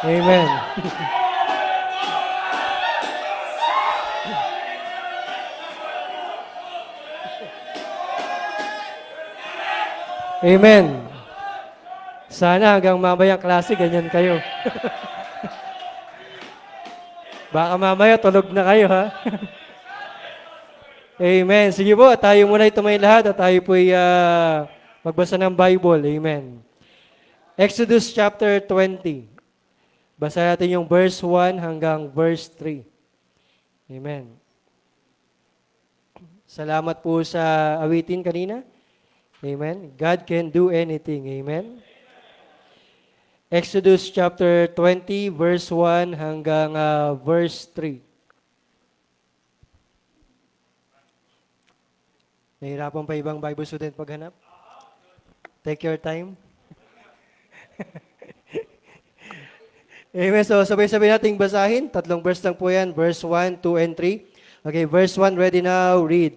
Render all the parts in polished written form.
Amen. Amen. Sana hanggang mamayang klase, ganyan kayo. Baka mamaya tulog na kayo, ha? Amen. Sige po, tayo muna ito may lahat at tayo po'y magbasa ng Bible. Amen. Exodus chapter 20. Basa natin yung verse 1 hanggang verse 3. Amen. Salamat po sa awitin kanina. Amen. God can do anything. Amen. Exodus chapter 20, verse 1 hanggang verse 3. Nahirapan pa ibang Bible student paghanap? Take your time. Amen. So, sabay-sabay nating basahin. Tatlong verse lang po yan. Verse 1, 2, and 3. Okay, verse 1, ready now, read.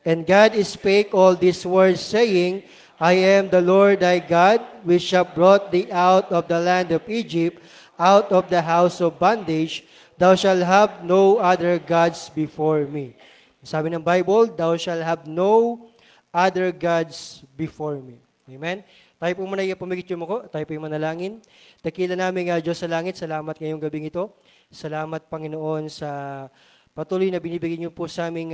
And God spake all these words, saying, I am the Lord thy God, which have brought thee out of the land of Egypt, out of the house of bondage. Thou shalt have no other gods before me. Sabi ng Bible, thou shalt have no other gods before me. Amen? Tayo po muna pumikit yung muko, tayo po yung manalangin. Dakila namin Diyos sa langit, salamat ngayong gabing ito. Salamat Panginoon sa patuloy na binibigay niyo po sa aming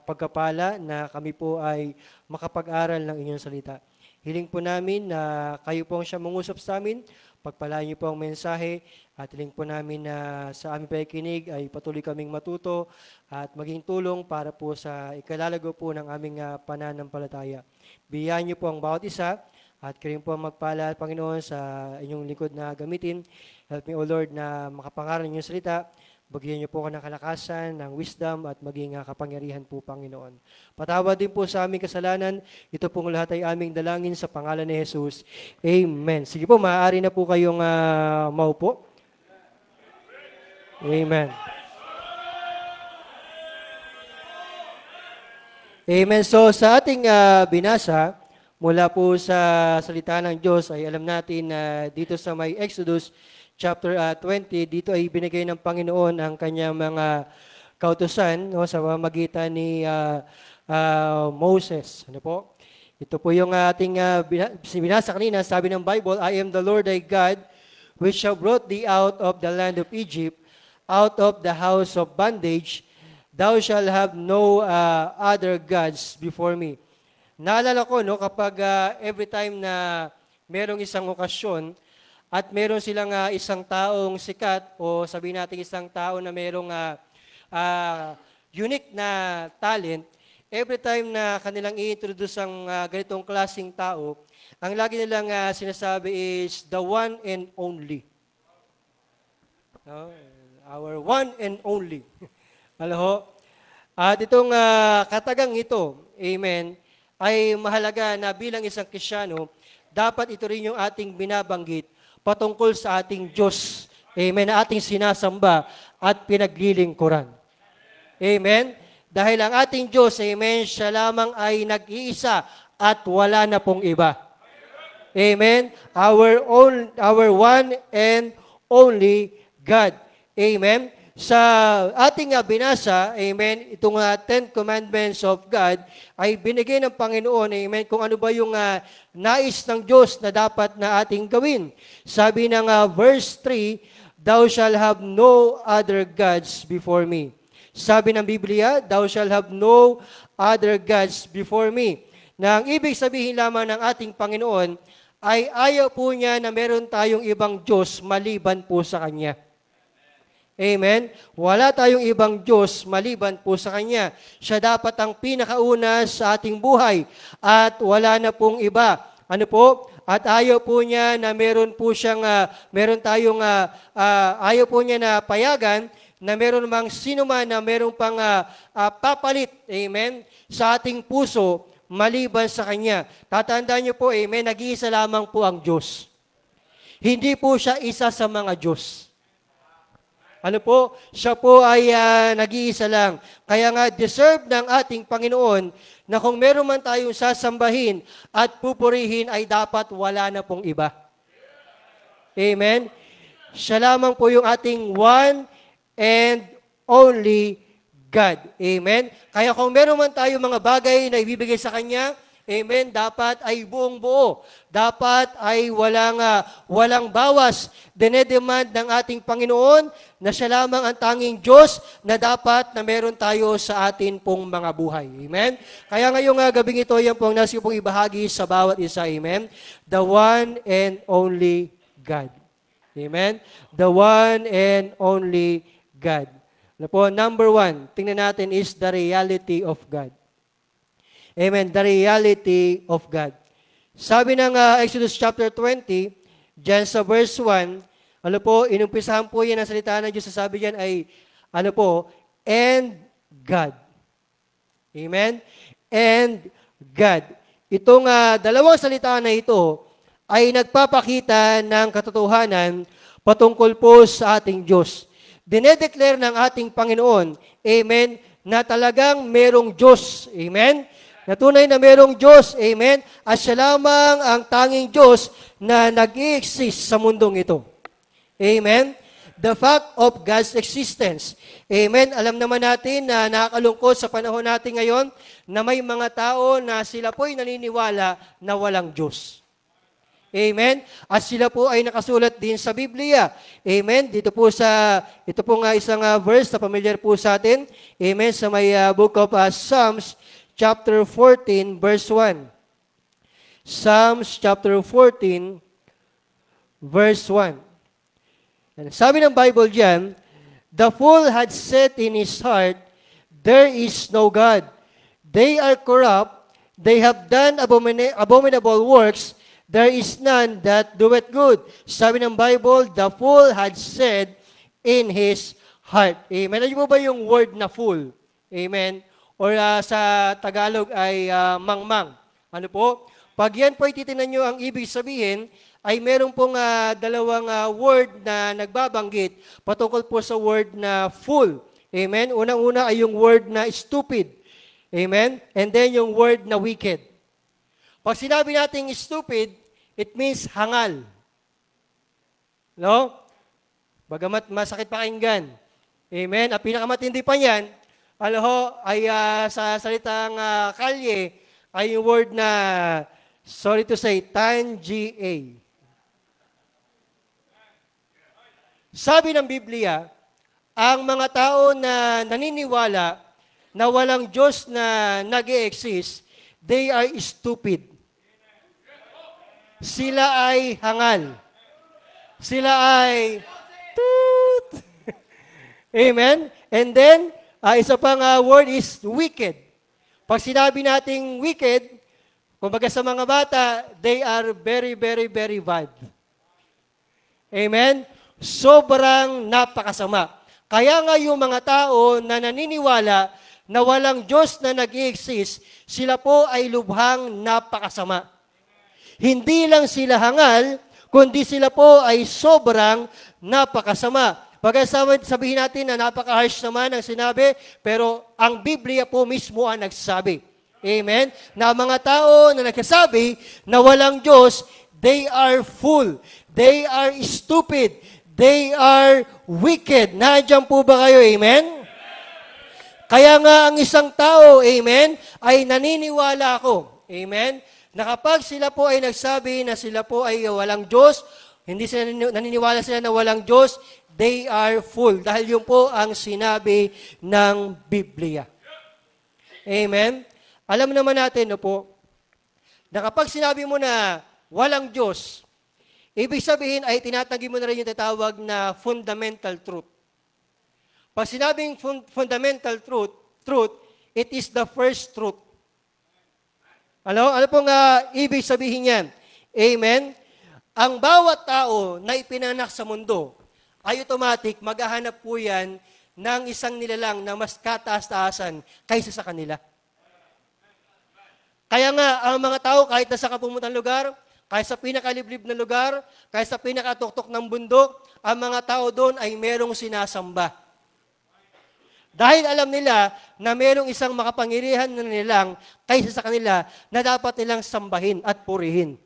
pagkapala na kami po ay makapag-aral ng inyong salita. Hiling po namin na kayo po ang siya mangusap sa amin, pagpalaan niyo po ang mensahe, at hiling po namin na sa aming pakikinig ay patuloy kaming matuto at maging tulong para po sa ikalalago po ng aming pananampalataya. Biyaan niyo po ang bawat isa at kayo po ang magpala, Panginoon, sa inyong likod na gamitin. Help me, O Lord, na makapangaral niyo salita. Bagyan niyo po ako ng kalakasan, ng wisdom, at maging kapangyarihan po, Panginoon. Patawad din po sa aming kasalanan. Ito pong lahat ay aming dalangin sa pangalan ni Jesus. Amen. Sige po, maaari na po kayong maupo. Amen. Amen. So, sa ating binasa, mula po sa salita ng Diyos, ay alam natin na dito sa may Exodus, chapter 20, dito ay binigay ng Panginoon ang kanyang mga kautusan sa pamamagitan ni Moses. Ano po? Ito po yung ating binasa kanina, sabi ng Bible, I am the Lord thy God, which have brought thee out of the land of Egypt, out of the house of bondage. Thou shalt have no other gods before me. Naalala ko, kapag every time na merong isang okasyon, at meron silang isang taong sikat o sabihin natin isang tao na merong unique na talent, every time na kanilang i-introduce ang ganitong klaseng tao, ang lagi nilang sinasabi is the one and only. No? Our one and only. Alam ho? At itong katagang ito, amen, ay mahalaga na bilang isang Kristiyano, dapat ito rin yung ating binabanggit patungkol sa ating Diyos, amen, na ating sinasamba at pinaglilingkuran. Amen? Dahil ang ating Diyos, amen, siya lamang ay nag-iisa at wala na pong iba. Amen? Our one and only God. Amen? Sa ating binasa, amen, itong 10 commandments of God ay binigay ng Panginoon, amen, kung ano ba yung nais ng Diyos na dapat na ating gawin. Sabi ng verse 3, Thou shalt have no other gods before me. Sabi ng Biblia, Thou shalt have no other gods before me. Na ang ibig sabihin lamang ng ating Panginoon ay ayaw po niya na meron tayong ibang Diyos maliban po sa Kanya. Amen? Wala tayong ibang Diyos maliban po sa Kanya. Siya dapat ang pinakauna sa ating buhay at wala na pong iba. Ano po? At ayaw po niya na meron tayong ayaw po niya na payagan na meron mang sino man na meron pang papalit, amen, sa ating puso maliban sa Kanya. Tatandaan niyo po, amen, nag-iisa lamang po ang Diyos. Hindi po siya isa sa mga Diyos. Ano po? Siya po ay nag-iisa lang. Kaya nga, deserve ng ating Panginoon na kung meron man tayong sasambahin at pupurihin ay dapat wala na pong iba. Amen? Siya lamang po yung ating one and only God. Amen? Kaya kung meron man tayo mga bagay na ibibigay sa Kanya, amen, dapat ay buong buo. Dapat ay walang bawas. Dinedemand ng ating Panginoon na siya lamang ang tanging Diyos na dapat na meron tayo sa atin pong mga buhay. Amen? Kaya ngayong gabing ito, yan po ang nais ko pong ibahagi sa bawat isa. Amen? The one and only God. Amen? The one and only God. Ano po, number one, tingnan natin is the reality of God. Amen. The reality of God. Sabi ng Exodus chapter 20, dyan sa verse 1, ano po, inumpisahan po yan ang salita ng Diyos. Sabi dyan ay, ano po, and God. Amen? And God. Itong dalawang salita na ito ay nagpapakita ng katotohanan patungkol po sa ating Diyos. Dinedeclare ng ating Panginoon, amen, na talagang merong Diyos. Amen? Na tunay na merong Diyos, amen, at siya lamang ang tanging Diyos na nag-i-exist sa mundong ito. Amen? The fact of God's existence. Amen? Alam naman natin na nakakalungkot sa panahon natin ngayon na may mga tao na sila po'y naniniwala na walang Diyos. Amen? At sila po ay nakasulat din sa Biblia. Amen? Ito po nga isang verse na familiar po sa atin. Amen? Sa may book of Psalms, chapter 14, verse 1. Psalms chapter 14, verse 1. And sabi ng Bible diyan, the fool had said in his heart, there is no God. They are corrupt, they have done abominable works, there is none that doeth good. Sabi ng Bible, the fool had said in his heart. Amen. Alam mo ba yung word na fool? Amen. Or sa Tagalog ay mangmang. Ano po? Pag yan po titingnan nyo ang ibig sabihin, ay meron pong dalawang word na nagbabanggit patungkol po sa word na fool. Amen? Unang-una ay yung word na stupid. Amen? And then yung word na wicked. Pag sinabi natin stupid, it means hangal. No? Bagamat masakit pakinggan. Amen? Ang pinakamatindi pa niyan, ay sa salitang kalye, ay yung word na, sorry to say, tangia. Sabi ng Biblia, ang mga tao na naniniwala na walang Diyos na nag-e-exist, they are stupid. Sila ay hangal. Sila ay toot. Amen? And then, isa pang word is wicked. Pag sinabi nating wicked, kumbaga sa mga bata, they are very, very, very bad. Amen? Sobrang napakasama. Kaya nga yung mga tao na naniniwala na walang Diyos na nag-i-exist, sila po ay lubhang napakasama. Hindi lang sila hangal, kundi sila po ay sobrang napakasama. Sabihin natin na napaka-harsh naman ang sinabi, pero ang Biblia po mismo ang nagsasabi. Amen? Na mga tao na nagsasabi na walang Diyos, they are fool. They are stupid. They are wicked. Nandiyan po ba kayo? Amen? Kaya nga ang isang tao, amen, ay naniniwala ako. Amen? Na kapag sila po ay nagsabi na sila po ay walang Diyos, hindi sila naniniwala sila na walang Diyos, they are full. Dahil yun po ang sinabi ng Biblia. Amen? Alam naman natin, no po, na kapag sinabi mo na walang Diyos, ibig sabihin ay tinatanggi mo na rin yung tatawag na fundamental truth. Pag sinabing fundamental truth, it is the first truth. Ano pong ibig sabihin yan? Amen? Ang bawat tao na ipinanak sa mundo, ay automatic, maghahanap po yan ng isang nilalang na mas kataas-taasan kaysa sa kanila. Kaya nga, ang mga tao, kahit nasa kapumutang lugar, kahit sa pinakaliblib na lugar, kahit sa pinakatuktok ng bundok, ang mga tao doon ay merong sinasamba. Dahil alam nila na merong isang makapangyarihan na nilang kaysa sa kanila na dapat nilang sambahin at purihin.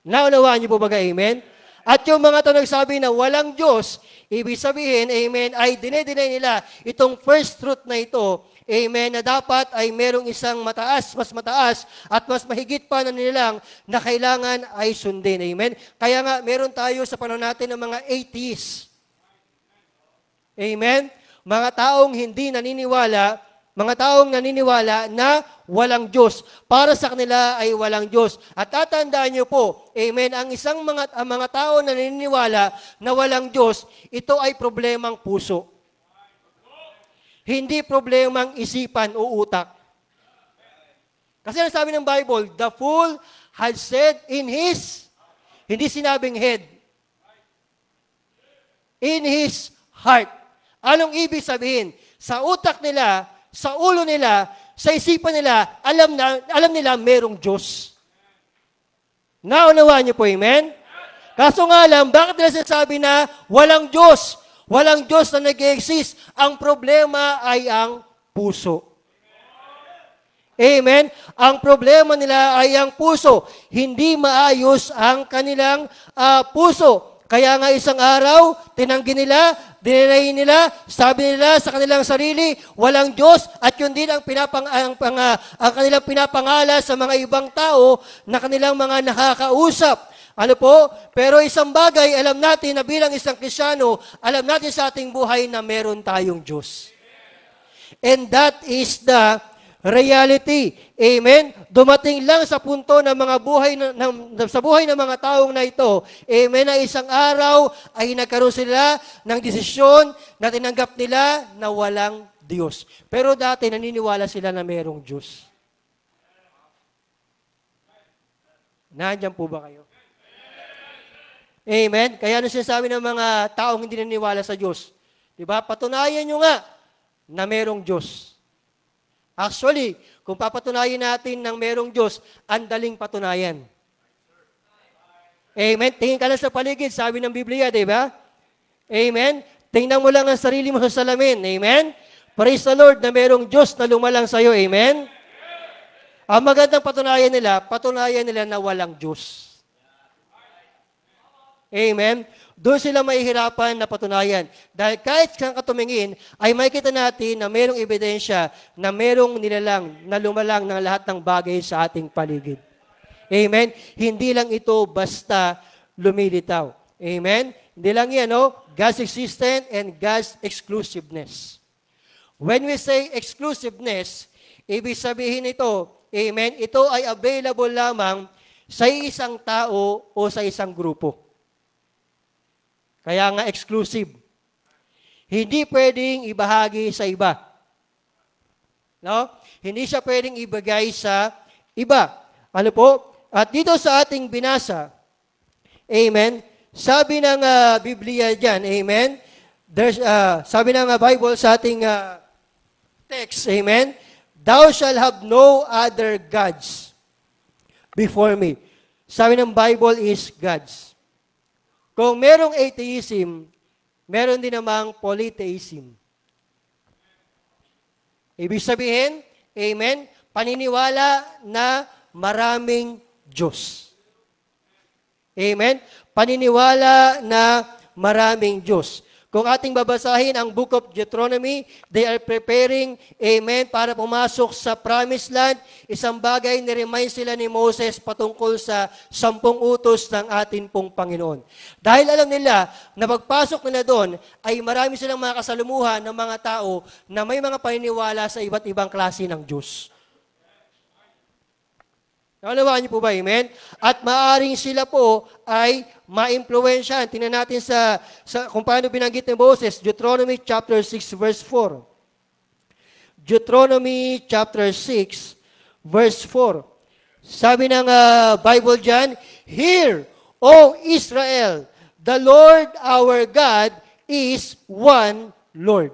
Naunawaan niyo po ba, amen? At yung mga to nagsabi na walang Diyos, ibig sabihin, amen, ay dinedeny nila itong first truth na ito, amen, na dapat ay merong isang mas mataas, at mas mahigit pa na nilang na kailangan ay sundin, amen. Kaya nga, meron tayo sa panahon natin ng mga atheists. Amen? Mga taong naniniwala na walang Diyos. Para sa kanila ay walang Diyos. At tatandaan niyo po, amen, ang mga tao na naniniwala na walang Diyos, ito ay problemang puso. Hindi problemang isipan o utak. Kasi nasabi ng Bible, the fool had said in his, hindi sinabing head, in his heart. Anong ibig sabihin? Sa utak nila, sa ulo nila, sa isipan nila, alam nila merong Diyos. Naunawaan niyo po, amen? Kaso nga lang, bakit nila sinasabi na walang Diyos? Walang Diyos na nag-exist. Ang problema ay ang puso. Amen? Ang problema nila ay ang puso. Hindi maayos ang kanilang puso. Kaya nga isang araw, tinanggi nila, dinenay nila, sabi nila sa kanilang sarili, walang Diyos, at yun din ang kanilang pinapangala sa mga ibang tao na kanilang mga nakakausap. Ano po? Pero isang bagay, alam natin na bilang isang Kristiyano, alam natin sa ating buhay na meron tayong Diyos. And that is the reality. Amen? Dumating lang sa punto ng mga sa buhay ng mga taong na ito, amen, na isang araw ay nagkaroon sila ng desisyon na tinanggap nila na walang Diyos. Pero dati naniniwala sila na mayroong Diyos. Nandiyan po ba kayo? Amen? Kaya ano sinasabi ng mga taong hindi naniniwala sa Diyos? Diba? Patunayan nyo nga na mayroong Diyos. Actually, kung papatunayan natin ng merong Diyos, ang daling patunayan. Amen? Tingin ka lang sa paligid, sabi ng Biblia, di ba? Amen? Tingnan mo lang ang sarili mo sa salamin. Amen? Praise the Lord na merong Diyos na lumalang sa iyo. Amen? Ang magandang patunayan nila na walang Diyos. Amen? Doon sila mahihirapan na patunayan. Dahil kahit kang katumingin, ay makikita natin na mayroong ebidensya na mayroong nilalang na lumalang ng lahat ng bagay sa ating paligid. Amen? Hindi lang ito basta lumilitaw. Amen? Hindi lang yan, no? God's existence and God's exclusiveness. When we say exclusiveness, ibig sabihin ito, amen, ito ay available lamang sa isang tao o sa isang grupo. Kaya nga exclusive. Hindi pwedeng ibahagi sa iba. No? Hindi siya pwedeng ibigay sa iba. Ano po? At dito sa ating binasa, amen, sabi ng Biblia dyan, amen, sabi ng Bible sa ating text, amen, thou shall have no other gods before me. Sabi ng Bible is gods. Kung merong atheism, meron din namang polytheism. Ibig sabihin, amen, paniniwala na maraming Diyos. Amen? Paniniwala na maraming Diyos. Kung ating babasahin ang Book of Deuteronomy, they are preparing, amen, para pumasok sa Promised Land. Isang bagay, niremind sila ni Moses patungkol sa 10 utos ng atin pong Panginoon. Dahil alam nila na pagpasok nila doon, ay marami silang mga kasalumuhan ng mga tao na may mga paniniwala sa iba't ibang klase ng Diyos. Nakalawaan niyo po ba? Amen? At maaring sila po ay ma-impluwensyahan. Tingnan natin sa kung paano binanggit ni Moses, Deuteronomy chapter 6 verse 4. Deuteronomy chapter 6 verse 4. Sabi ng Bible dyan, Hear, O Israel, the Lord our God is one Lord.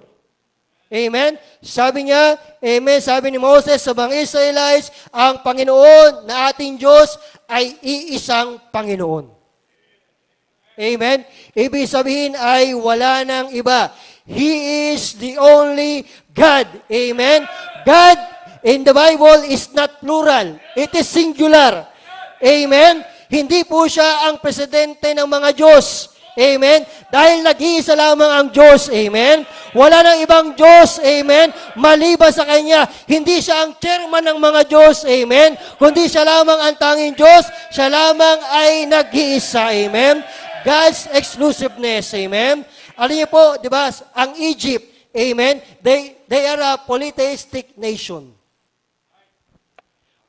Amen? Sabi niya, amen, sabi ni Moses sa mga Israelites, ang Panginoon na ating Diyos ay iisang Panginoon. Amen? Ibig sabihin ay wala nang iba. He is the only God. Amen? God in the Bible is not plural. It is singular. Amen? Hindi po siya ang presidente ng mga Diyos. Amen? Dahil nag-iisa lamang ang Diyos. Amen? Wala nang ibang Diyos. Amen? Maliban sa Kanya. Hindi siya ang chairman ng mga Diyos. Amen? Kundi siya lamang ang tanging Diyos. Siya lamang ay nag-iisa. Amen? God's exclusiveness. Amen? Alam niyo po, di ba, ang Egypt, amen, they are a polytheistic nation.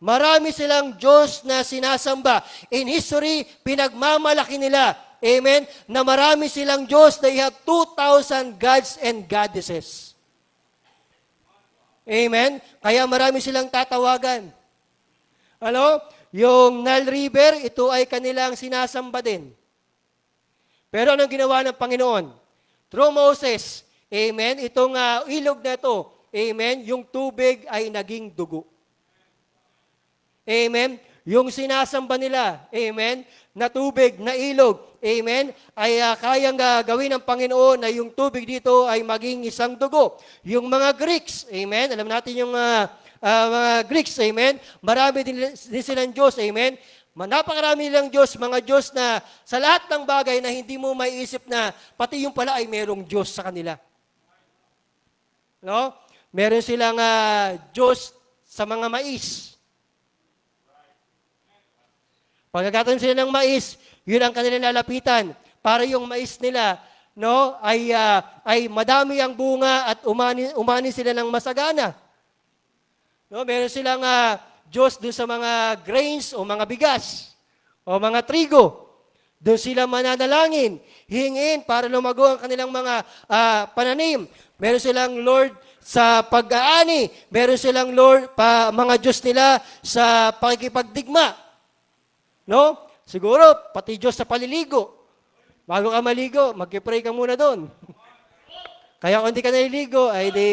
Marami silang Diyos na sinasamba. In history, pinagmamalaki nila, amen, na marami silang Diyos. They have 2,000 gods and goddesses. Amen? Kaya marami silang tatawagan. Ano? Yung Nile River, ito ay kanilang sinasamba din. Pero anong ginawa ng Panginoon? Through Moses, amen, itong ilog na ito, amen, yung tubig ay naging dugo. Amen? Yung sinasamba nila, amen, na tubig, na ilog, amen, ay kayang gawin ng Panginoon na yung tubig dito ay maging isang dugo. Yung mga Greeks, amen, alam natin yung mga Greeks, amen, marami din silang Diyos, amen, napakarami nilang Diyos, mga Diyos na sa lahat ng bagay na hindi mo maiisip na pati yung pala ay merong Diyos sa kanila. No? Meron silang Diyos sa mga mais. Pagkakataon sila ng mais, yun ang kanilang lalapitan para yung mais nila, no, ay madami ang bunga at umani sila ng masagana. No, meron silang Diyos doon sa mga grains o mga bigas o mga trigo. Doon sila mananalangin, hingin para lumago ang kanilang mga pananim. Meron silang Lord sa pag-aani. Meron silang Lord, mga Diyos nila sa pakikipagdigma. No? Siguro, pati Diyos sa paliligo. Bago ka maligo, mag-pray ka muna doon. Kaya kung hindi ka naliligo, ay di,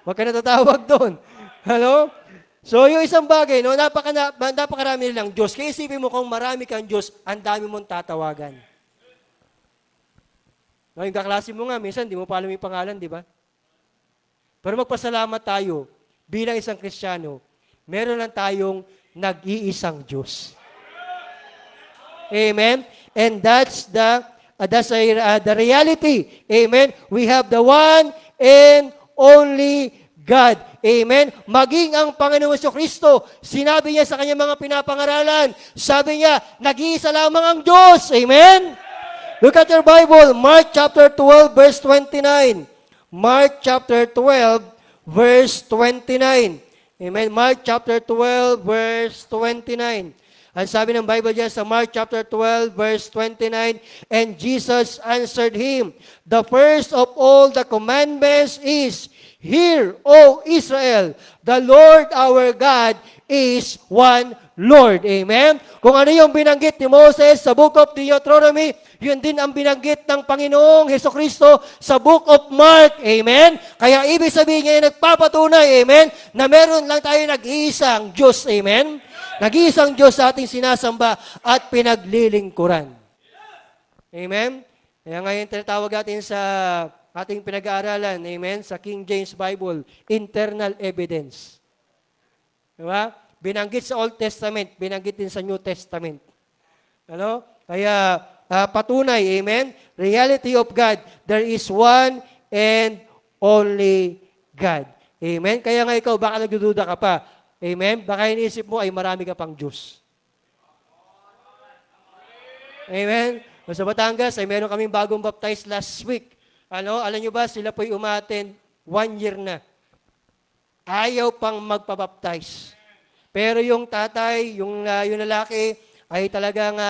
wag ka natatawag doon. Hello? So, yung isang bagay, no, napakarami nilang Diyos. Kaya isipin mo kung marami kang Diyos, ang dami mong tatawagan. No, yung kaklase mo nga, minsan, di mo pa alam yung pangalan, di ba? Pero magpasalamat tayo, bilang isang Kristiyano, meron lang tayong nag-iisang Diyos. Amen? And that's the reality. Amen? We have the one and only God. Amen? Maging ang Panginoon Jesucristo, sinabi niya sa kanyang mga pinapangaralan, sabi niya, nag-iisa lamang ang Diyos. Amen? Look at your Bible, Mark chapter 12, verse 29. Mark chapter 12, verse 29. Amen? Mark chapter 12, verse 29. Ang sabi ng Bible dyan sa Mark chapter 12, verse 29, and Jesus answered him, the first of all the commandments is, hear, O Israel, the Lord our God is one Lord. Amen? Kung ano yung binanggit ni Moses sa book of Deuteronomy, yun din ang binanggit ng Panginoong Hesukristo sa book of Mark. Amen? Kaya ibig sabihin niya, nagpapatunay, amen, na meron lang tayo nag-iisang Diyos. Amen? Nag-iisang Diyos sa ating sinasamba at pinaglilingkuran. Amen? Kaya ngayon tinatawag natin sa ating pinag-aaralan, amen, sa King James Bible, internal evidence. Diba? Binanggit sa Old Testament, binanggit din sa New Testament. Ano? Kaya patunay, amen, reality of God, there is one and only God. Amen? Kaya nga ikaw, baka nagdududa ka pa. Amen? Baka iniisip mo ay marami ka pang Diyos. Amen? Sa Batangas ay meron kaming bagong baptized last week. Alam nyo ba, sila po'y umattend 1 year na. Ayaw pang magpabaptize. Pero yung tatay, yung lalaki, ay talagang,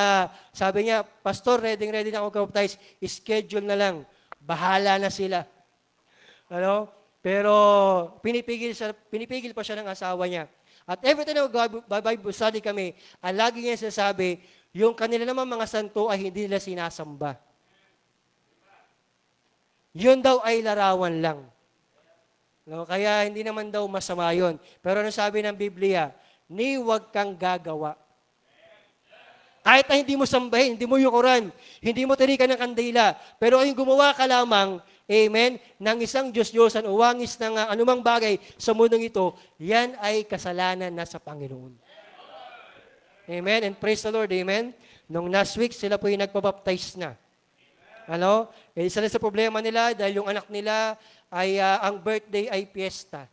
sabi niya, Pastor, ready na ako magpabaptize. Schedule na lang. Bahala na sila. Pero pinipigil pa siya ng asawa niya. At every time na Bible study kami, ang lagi niya sinasabi, yung kanila naman mga santo ay hindi nila sinasamba. Yun daw ay larawan lang. No? Kaya hindi naman daw masama yun. Pero ano sabi ng Biblia? Ni wag kang gagawa. Kahit na hindi mo sambahin, hindi mo yukuran, hindi mo tirikan ng kandila, pero yung gumawa ka lamang, amen, ng isang Diyos-Diyosan o wangis ng anumang bagay sa mundong ito, yan ay kasalanan na sa Panginoon. Amen? And praise the Lord, amen? Nung last week, sila po yung nagpabaptize na. Ano? Isa na sa problema nila dahil yung anak nila ay ang birthday ay piyesta.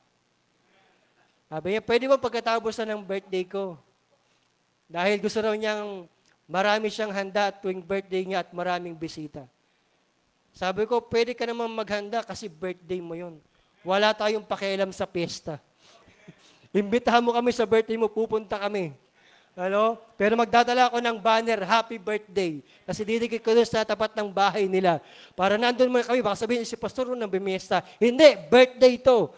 Sabi niya, pwede ba pagkatapos na ng birthday ko? Dahil gusto raw niyang marami siyang handa tuwing birthday niya at maraming bisita. Sabi ko, pwede ka naman maghanda kasi birthday mo yun. Wala tayong pakialam sa piyesta. Imbitahan mo kami sa birthday mo, pupunta kami. Ano? Pero magdadala ako ng banner, happy birthday. Kasi didikit ko doon sa tapat ng bahay nila. Para nandun mo kami, baka sabihin si pastor nung bimiesta. Hindi, birthday to.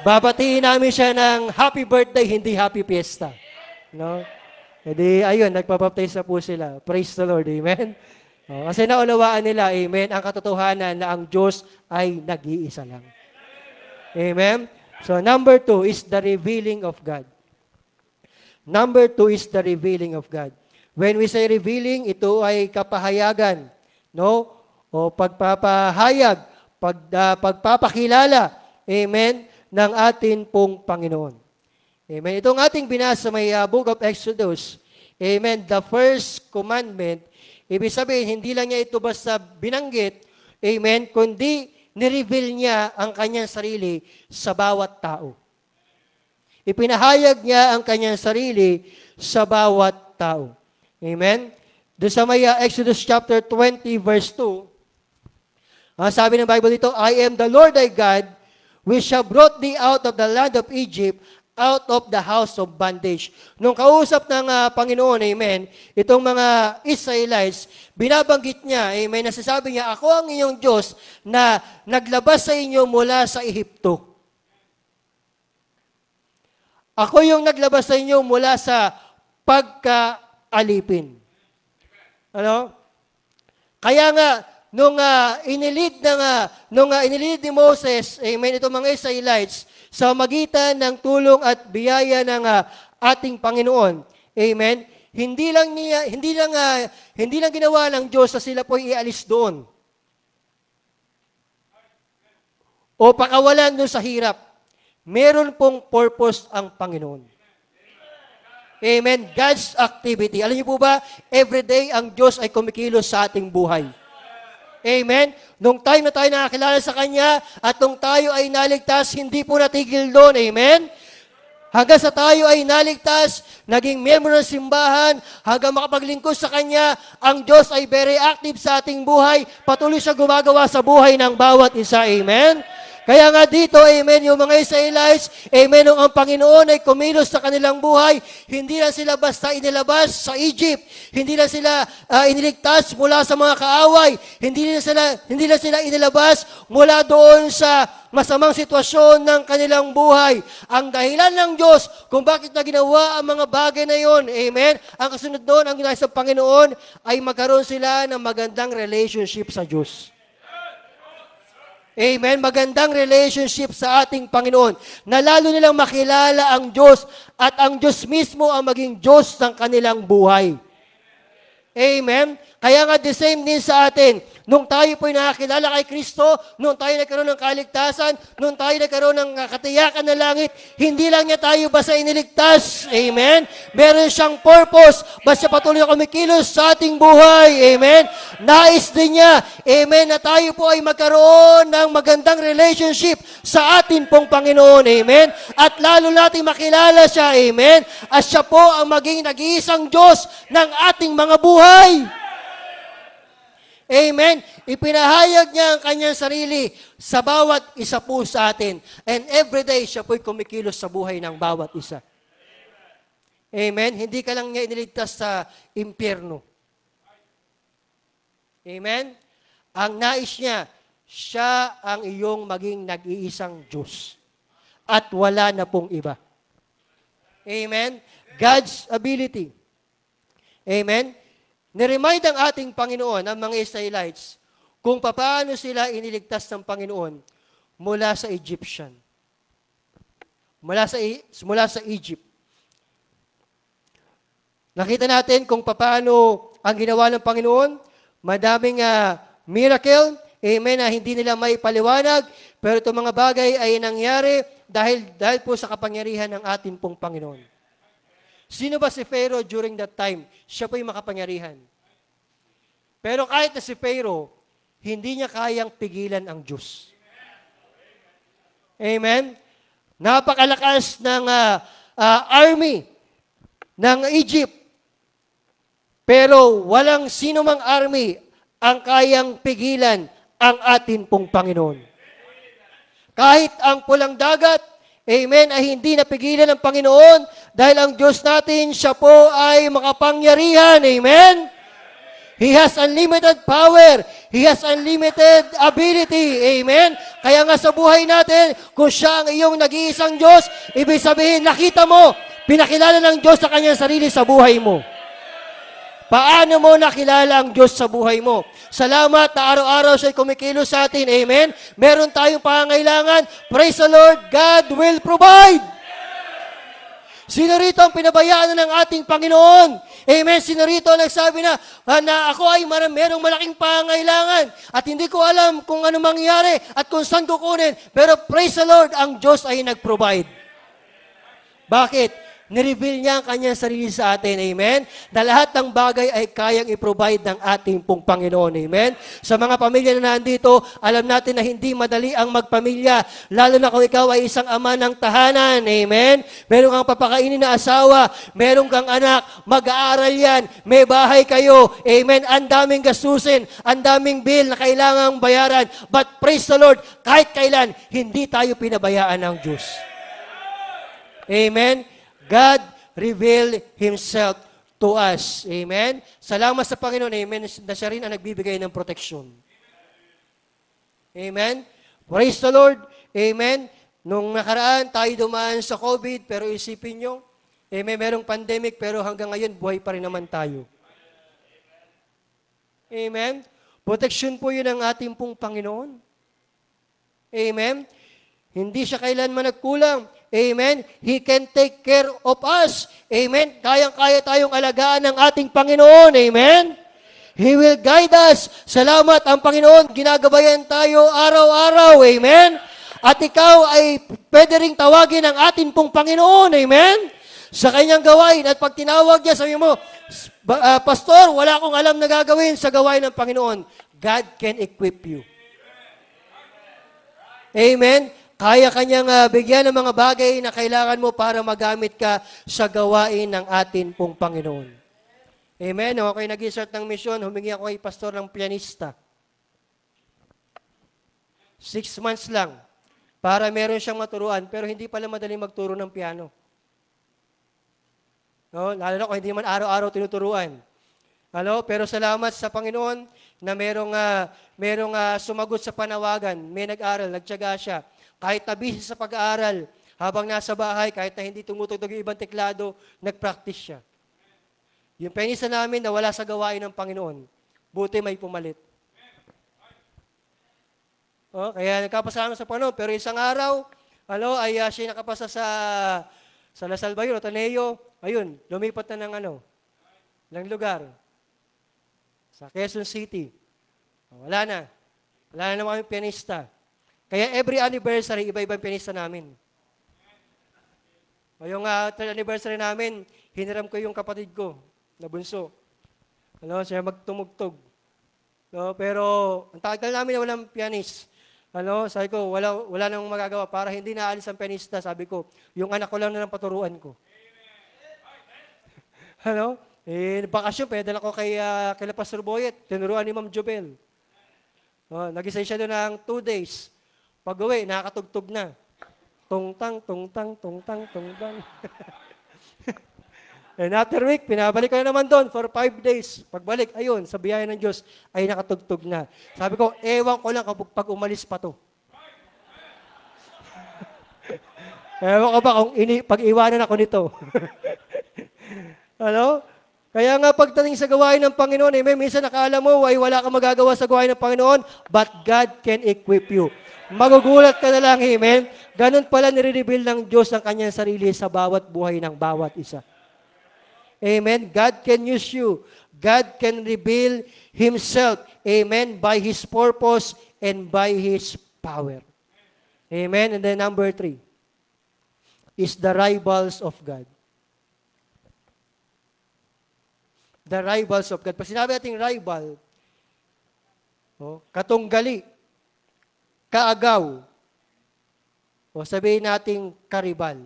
Babatiin namin siya ng happy birthday, hindi happy fiesta. No? Hindi, ayun, nagpabaptize na po sila. Praise the Lord, amen? Kasi naunawaan nila, amen, ang katotohanan na ang Diyos ay nag-iisa lang. Amen? So, number 2 is the revealing of God. Number 2 is the revealing of God. When we say revealing, ito ay kapahayagan, no? O pagpapahayag, pagpapakilala, amen, ng atin pong Panginoon. Amen. Itong ating binasa may Book of Exodus, amen, the first commandment, ibig sabihin, hindi lang niya ito basta binanggit, amen, kundi nireveal niya ang kanyang sarili sa bawat tao. Ipinahayag niya ang kanyang sarili sa bawat tao. Amen? Doon sa may Exodus chapter 20 verse 2, sabi ng Bible dito, I am the Lord thy God, which have brought thee out of the land of Egypt, out of the house of bondage. Nung kausap ng Panginoon, amen, itong mga Israelites, binabanggit niya, amen, nasasabi niya, ako ang inyong Diyos na naglabas sa inyo mula sa Ehipto. Ako yung naglabas sa inyo mula sa pagkaalipin. Ano? Kaya nga, nung inilid ni Moses, amen, itong mga Israelites, sa magitan ng tulong at biyaya ng ating Panginoon, amen, hindi lang ginawa ng Diyos na sila po ialis doon. O pakawalan doon sa hirap. Meron pong purpose ang Panginoon. Amen. God's activity. Alam niyo po ba, everyday ang Diyos ay kumikilos sa ating buhay. Amen? Nung time na tayo nakakilala sa Kanya at nung tayo ay naligtas, hindi po natigil doon. Amen? Hanggang sa tayo ay naligtas, naging miyembro ng simbahan, hanggang makapaglingkod sa Kanya, ang Diyos ay very active sa ating buhay. Patuloy siya gumagawa sa buhay ng bawat isa. Amen? Kaya nga dito, amen, yung mga Israelites, amen, nung ang Panginoon ay kumilos sa kanilang buhay, hindi lang sila basta inilabas sa Egypt, hindi lang sila iniligtas mula sa mga kaaway, hindi lang sila inilabas mula doon sa masamang sitwasyon ng kanilang buhay. Ang dahilan ng Diyos kung bakit na ginawa ang mga bagay na yon, amen, ang kasunod doon, ang ginawa sa Panginoon, ay magkaroon sila ng magandang relationship sa Diyos. Amen. Magandang relationship sa ating Panginoon na lalo nilang makilala ang Diyos at ang Diyos mismo ang maging Diyos ng kanilang buhay. Amen. Kaya nga the same din sa atin. Nung tayo po'y nakakilala kay Kristo, nung tayo nagkaroon ng kaligtasan, nung tayo nagkaroon ng katiyakan ng langit, hindi lang niya tayo basta iniligtas. Amen? Meron siyang purpose. Basta patuloy na kumikilos sa ating buhay. Amen? Nais din niya, amen, na tayo po ay magkaroon ng magandang relationship sa atin pong Panginoon. Amen? At lalo natin makilala siya. Amen? At siya po ang maging nag-iisang Diyos ng ating mga buhay. Amen. Ipinahayag niya ang kanyang sarili sa bawat isa po sa atin. And everyday, siya po'y kumikilos sa buhay ng bawat isa. Amen. Hindi ka lang niya iniligtas sa impyerno. Amen. Ang nais niya, siya ang iyong maging nag-iisang Diyos. At wala na pong iba. Amen. God's ability. Amen. Niremind ang ating Panginoon, ang mga Israelites, kung paano sila iniligtas ng Panginoon mula sa Egyptian. Mula sa Egypt. Nakita natin kung paano ang ginawa ng Panginoon, madaming miracle, amen, na hindi nila may paliwanag, pero itong mga bagay ay nangyari Dahil po sa kapangyarihan ng atin pong Panginoon. Sino ba si Pharaoh during that time? Siya po yung makapangyarihan. Pero kahit na si Pharaoh, hindi niya kayang pigilan ang Diyos. Amen? Napakalakas ng army ng Egypt. Pero walang sino mang army ang kayang pigilan ang atin pong Panginoon. Kahit ang pulang dagat, amen, ay hindi napigilan ng Panginoon dahil ang Diyos natin, siya po ay makapangyarihan. Amen? He has unlimited power. He has unlimited ability. Amen? Kaya nga sa buhay natin, kung siya ang iyong nag-iisang Diyos, ibig sabihin, nakita mo, pinakilala ng Diyos sa kanyang sarili sa buhay mo. Paano mo nakilala ang Diyos sa buhay mo? Salamat na araw-araw siya'y kumikilos sa atin. Amen? Meron tayong pangangailangan. Praise the Lord, God will provide. Sino rito ang pinabayaan ng ating Panginoon? Amen? Sino rito ang nagsabi na ako ay merong malaking pangangailangan at hindi ko alam kung ano mangyari at kung saan kukunin. Pero praise the Lord, ang Diyos ay nag-provide. Bakit? Nireveal niya ang kanyang sarili sa atin. Amen? Na lahat ng bagay ay kayang i-provide ng ating pong Panginoon. Amen? Sa mga pamilya na nandito, alam natin na hindi madali ang magpamilya. Lalo na kung ikaw ay isang ama ng tahanan. Amen? Meron kang papakainin na asawa. Meron kang anak. Mag-aaral yan. May bahay kayo. Amen? Ang daming gastusin. Ang daming bill na kailangang bayaran. But praise the Lord, kahit kailan, hindi tayo pinabayaan ng Diyos. Amen? God revealed Himself to us. Amen? Salamat sa Panginoon. Amen? Na siya rin ang nagbibigay ng proteksyon. Amen? Praise the Lord. Amen? Nung nakaraan, tayo dumaan sa COVID, pero isipin nyo, amen, merong pandemic, pero hanggang ngayon, buhay pa rin naman tayo. Amen? Proteksyon po yun ng ating pong Panginoon. Amen? Hindi siya kailanman nagkulang. Amen? He can take care of us. Amen? Kayang-kaya tayong alagaan ng ating Panginoon. Amen? He will guide us. Salamat ang Panginoon. Ginagabayan tayo araw-araw. Amen? At ikaw ay pwede ring tawagin ang ating pong Panginoon. Amen? Sa kanyang gawain. At pag tinawag niya, sabi mo, Pastor, wala akong alam na gagawin sa gawain ng Panginoon. God can equip you. Amen? Kaya kanyang bigyan ng mga bagay na kailangan mo para magamit ka sa gawain ng atin pong Panginoon. Amen? Nung ako'y nag-start ng misyon, humingi ako kay pastor ng pianista. 6 months lang para meron siyang maturuan, pero hindi pala madaling magturo ng piano. No? Lalo na kung hindi man araw-araw tinuturuan. Pero salamat sa Panginoon na merong sumagot sa panawagan. May nag-aral, nagtiyaga siya. Kahit na busy sa pag-aaral, habang nasa bahay, kahit na hindi tumutugtog yung ibang teklado, nag-practice siya. Yung pianista namin na wala sa gawain ng Panginoon, buti may pumalit. Kaya nagkapasama sa Panginoon, pero isang araw, ay siya nakapasa sa La Salvayon, Ateneo, ayun, lumipat na ng lugar. Sa Quezon City. Wala na naman yung pianista. Kaya every anniversary, iba-ibang pianista namin. Yung anniversary namin, hiniram ko yung kapatid ko, na bunso. Siya magtumugtog. Pero, ang tagal namin na walang pianist. Sabi ko, wala nang magagawa para hindi naalis ang pianista. Sabi ko, yung anak ko lang na lang paturuan ko. Bakasyon, pwede ako kay Pastor Boyet, tinuruan ni Ma'am Jobel. Nag-isay siya doon ng 2 days. Pag-uwi, nakakatugtog na. Tungtang, tungtang, tungtang, tungtang. And after week, pinabalik ko na naman doon for 5 days. Pagbalik, ayun, sa biyaya ng Diyos, ay nakatugtog na. Sabi ko, ewan ko lang pag umalis pa to. Ewan ko ba kung pag-iwanan ako nito. Kaya nga pagdating sa gawain ng Panginoon, minsan nakala mo ay wala kang magagawa sa gawain ng Panginoon, but God can equip you. Magugulat ka na lang, amen? Ganun pala nire-reveal ng Diyos ang kanyang sarili sa bawat buhay ng bawat isa. Amen? God can use you. God can reveal Himself, amen, by His purpose and by His power. Amen? And then number 3. is the rivals of God. The rivals of God. Pag sinabi natin rival, katunggali, kaagaw, o sabihin natin karibal.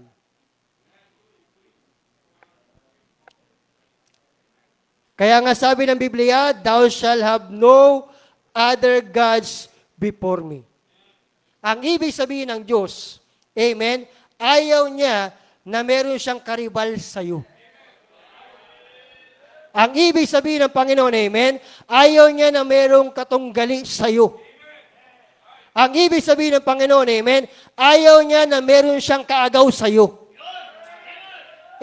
Kaya nga sabi ng Biblia, thou shall have no other gods before me. Ang ibig sabihin ng Diyos, amen, ayaw niya na meron siyang karibal sa iyo. Ang ibig sabihin ng Panginoon, amen, ayaw niya na merong katunggali sa iyo. Ang ibig sabihin ng Panginoon, amen, ayaw niya na meron siyang kaagaw sa iyo.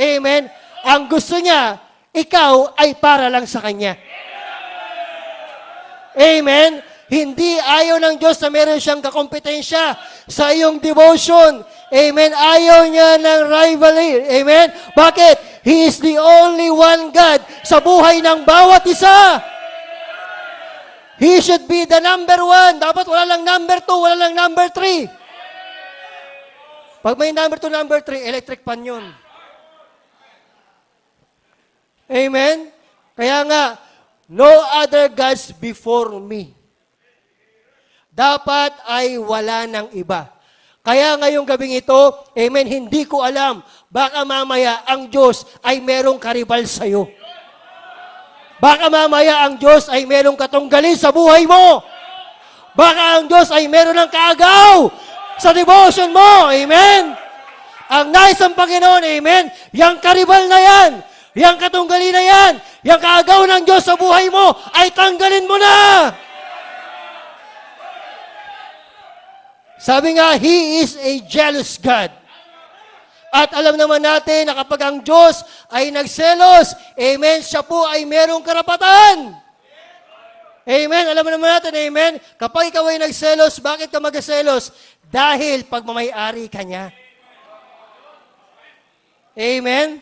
Amen. Ang gusto niya, ikaw ay para lang sa Kanya. Amen. Hindi ayaw ng Diyos na meron siyang kakompetensya sa iyong devotion. Amen. Ayaw niya ng rivalry. Amen. Bakit? He is the only one God sa buhay ng bawat isa. He should be the number one. Dapat wala lang number 2, wala lang number 3. Pag may number 2, number 3, electric pan yun. Amen? Kaya nga, no other gods before me. Dapat ay wala ng iba. Kaya ngayong gabing ito, amen, hindi ko alam, baka mamaya ang Diyos ay merong karibal sa'yo. Baka mamaya ang Diyos ay merong katunggali sa buhay mo. Baka ang Diyos ay meron ng kaagaw sa devotion mo. Amen? Ang nais ng Panginoon, amen, yang karibal na yan, yang katunggali na yan, yang kaagaw ng Diyos sa buhay mo, ay tanggalin mo na. Sabi nga, He is a jealous God. At alam naman natin na kapag ang Diyos ay nagselos, amen, siya po ay merong karapatan. Amen, alam naman natin, amen, kapag ikaw ay nagselos, bakit ka magselos? Dahil pagmamay-ari ka niya. Amen?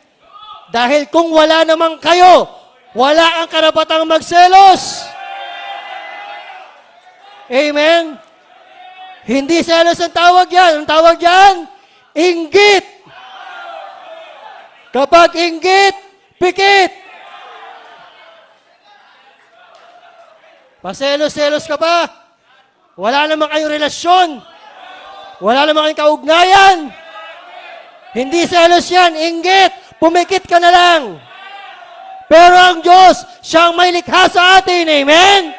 Dahil kung wala naman kayo, wala ang karapatang magselos. Amen? Hindi selos ang tawag yan. Ang tawag yan, inggit. Kapag inggit, pikit. Paselos-selos ka pa. Wala naman kayong relasyon. Wala naman kayong kaugnayan. Hindi selos yan, inggit. Pumikit ka na lang. Pero ang Diyos, siyang may likha sa atin, amen?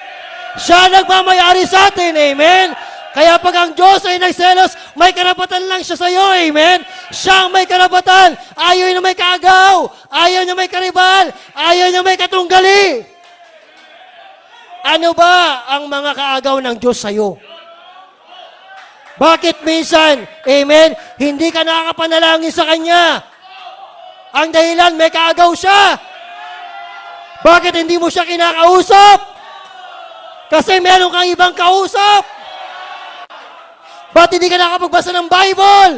Siya nagmamayari sa atin, amen? Kaya pag ang Diyos ay nagselos, may karapatan lang siya sa iyo, amen? Siyang may karapatan. Ayaw niya may kaagaw. Ayaw niya may karibal. Ayaw niya may katunggali. Ano ba ang mga kaagaw ng Diyos sa iyo? Bakit minsan, amen, hindi ka nakakapanalangin sa Kanya? Ang dahilan, may kaagaw siya. Bakit hindi mo siya kinakausap? Kasi meron kang ibang kausap. Ba't hindi ka nakapagbasa ng Bible?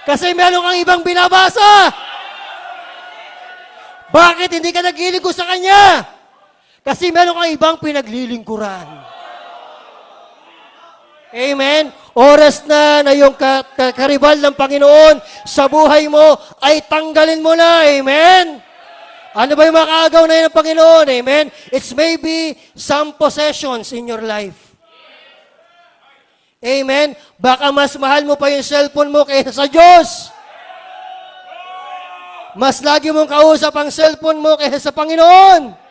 Kasi meron kang ibang binabasa. Bakit hindi ka naglilingkod sa Kanya? Kasi meron kang ibang pinaglilingkuran. Amen? Oras na yung karibal ng Panginoon sa buhay mo ay tanggalin mo na. Amen? Ano ba yung makaagaw na yun ng Panginoon? Amen? It's maybe some possessions in your life. Amen? Baka mas mahal mo pa yung cellphone mo kaysa sa Diyos. Mas lagi mong kausap ang cellphone mo kaysa sa Panginoon.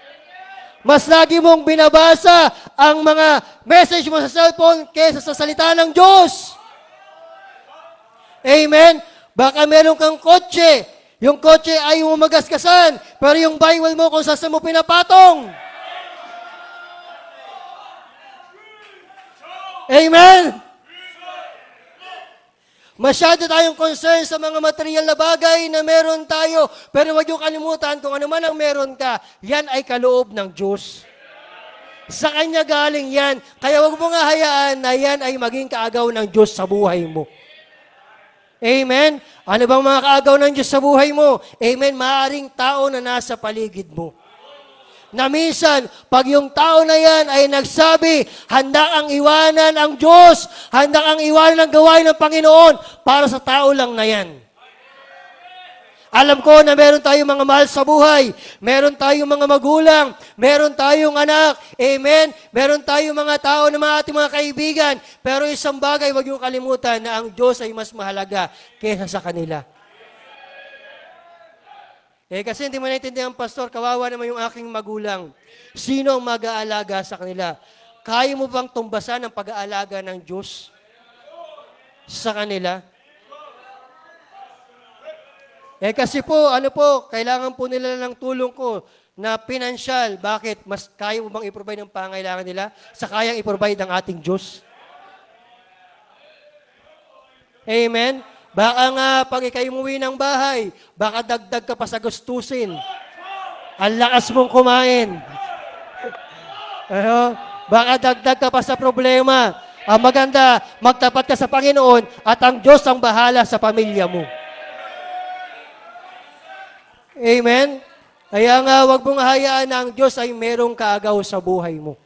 Mas lagi mong binabasa ang mga message mo sa cellphone kaysa sa salita ng Diyos. Amen? Baka meron kang kotse. Yung kotse ay umagaskasan, pero yung Bible mo kung saan mo pinapatong. Amen? Masyado tayong concern sa mga material na bagay na meron tayo. Pero huwag yung kalimutan, kung ano man ang meron ka, yan ay kaloob ng Diyos. Sa Kanya galing yan. Kaya huwag mo nga hayaan na yan ay maging kaagaw ng Diyos sa buhay mo. Amen? Ano bang mga kaagaw ng Diyos sa buhay mo? Amen? Maaring tao na nasa paligid mo. Na minsan, pag yung tao na yan ay nagsabi, handa ang iwanan ang Diyos, handa ang iwanan ang gawain ng Panginoon para sa tao lang na yan. Alam ko na meron tayong mga mahal sa buhay. Meron tayong mga magulang. Meron tayong anak. Amen? Meron tayong mga tao na mga ating mga kaibigan. Pero isang bagay, huwag niyong kalimutan na ang Diyos ay mas mahalaga kaysa sa kanila. Kasi hindi mo naintindihan, Pastor, kawawa naman yung aking magulang. Sino ang mag-aalaga sa kanila? Kaya mo bang tumbasan ang pag-aalaga ng Diyos sa kanila? Kasi po, kailangan po nila ng tulong ko na pinansyal. Bakit? Mas kaya mo bang i-provide ng pangailangan nila sa kayang i-provide ng ating Diyos? Amen? Baka nga, pag ikay umuwi ng bahay, baka dagdag ka pa sa gastusin. Ang lakas mong kumain. Baka dagdag ka pa sa problema. Ang maganda, magtapat ka sa Panginoon at ang Diyos ang bahala sa pamilya mo. Amen? Kaya nga, huwag mong hayaan na ang Diyos ay merong kaagaw sa buhay mo.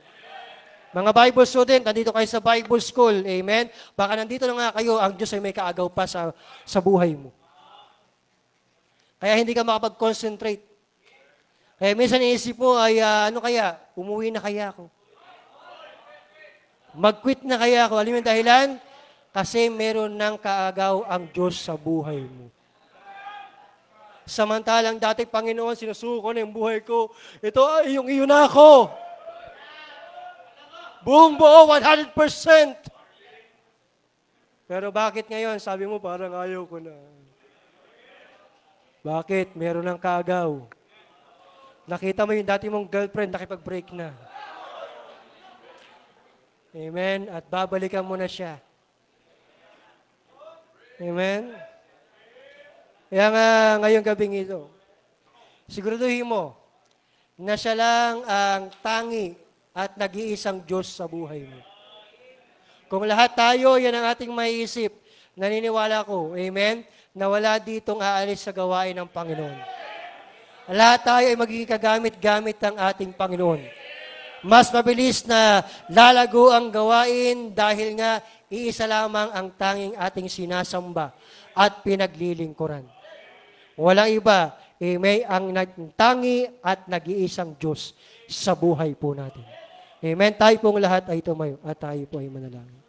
Mga Bible student, nandito kayo sa Bible School. Amen? Baka nandito na nga kayo, ang Diyos ay may kaagaw pa sa buhay mo. Kaya hindi ka makapag-concentrate. Kaya minsan iisip mo ay, umuwi na kaya ako? Mag-quit na kaya ako? Alam mo yung dahilan? Kasi meron ng kaagaw ang Diyos sa buhay mo. Samantalang dati, Panginoon, sinusuko na yung buhay ko. Ito ay yung iyo na ako. Buong buo, 100%. Pero bakit ngayon? Sabi mo, parang ayaw ko na. Bakit? Meron ng kaagaw. Nakita mo yung dati mong girlfriend, nakipag-break na. Amen? At babalikan mo na siya. Amen? Kaya nga ngayong gabing ito, siguraduhin mo na siya lang ang tangi at nag-iisang Diyos sa buhay mo. Kung lahat tayo, yan ang ating maiisip, naniniwala ko, amen, na wala ditong aalis sa gawain ng Panginoon. Lahat tayo ay magiging kagamit-gamit ng ating Panginoon. Mas mabilis na lalago ang gawain dahil nga iisa lamang ang tanging ating sinasamba at pinaglilingkuran. Walang iba, may ang tangi at nag-iisang Diyos sa buhay po natin. Amen. Tayo pong lahat ay tumayo at tayo po ay manalangin.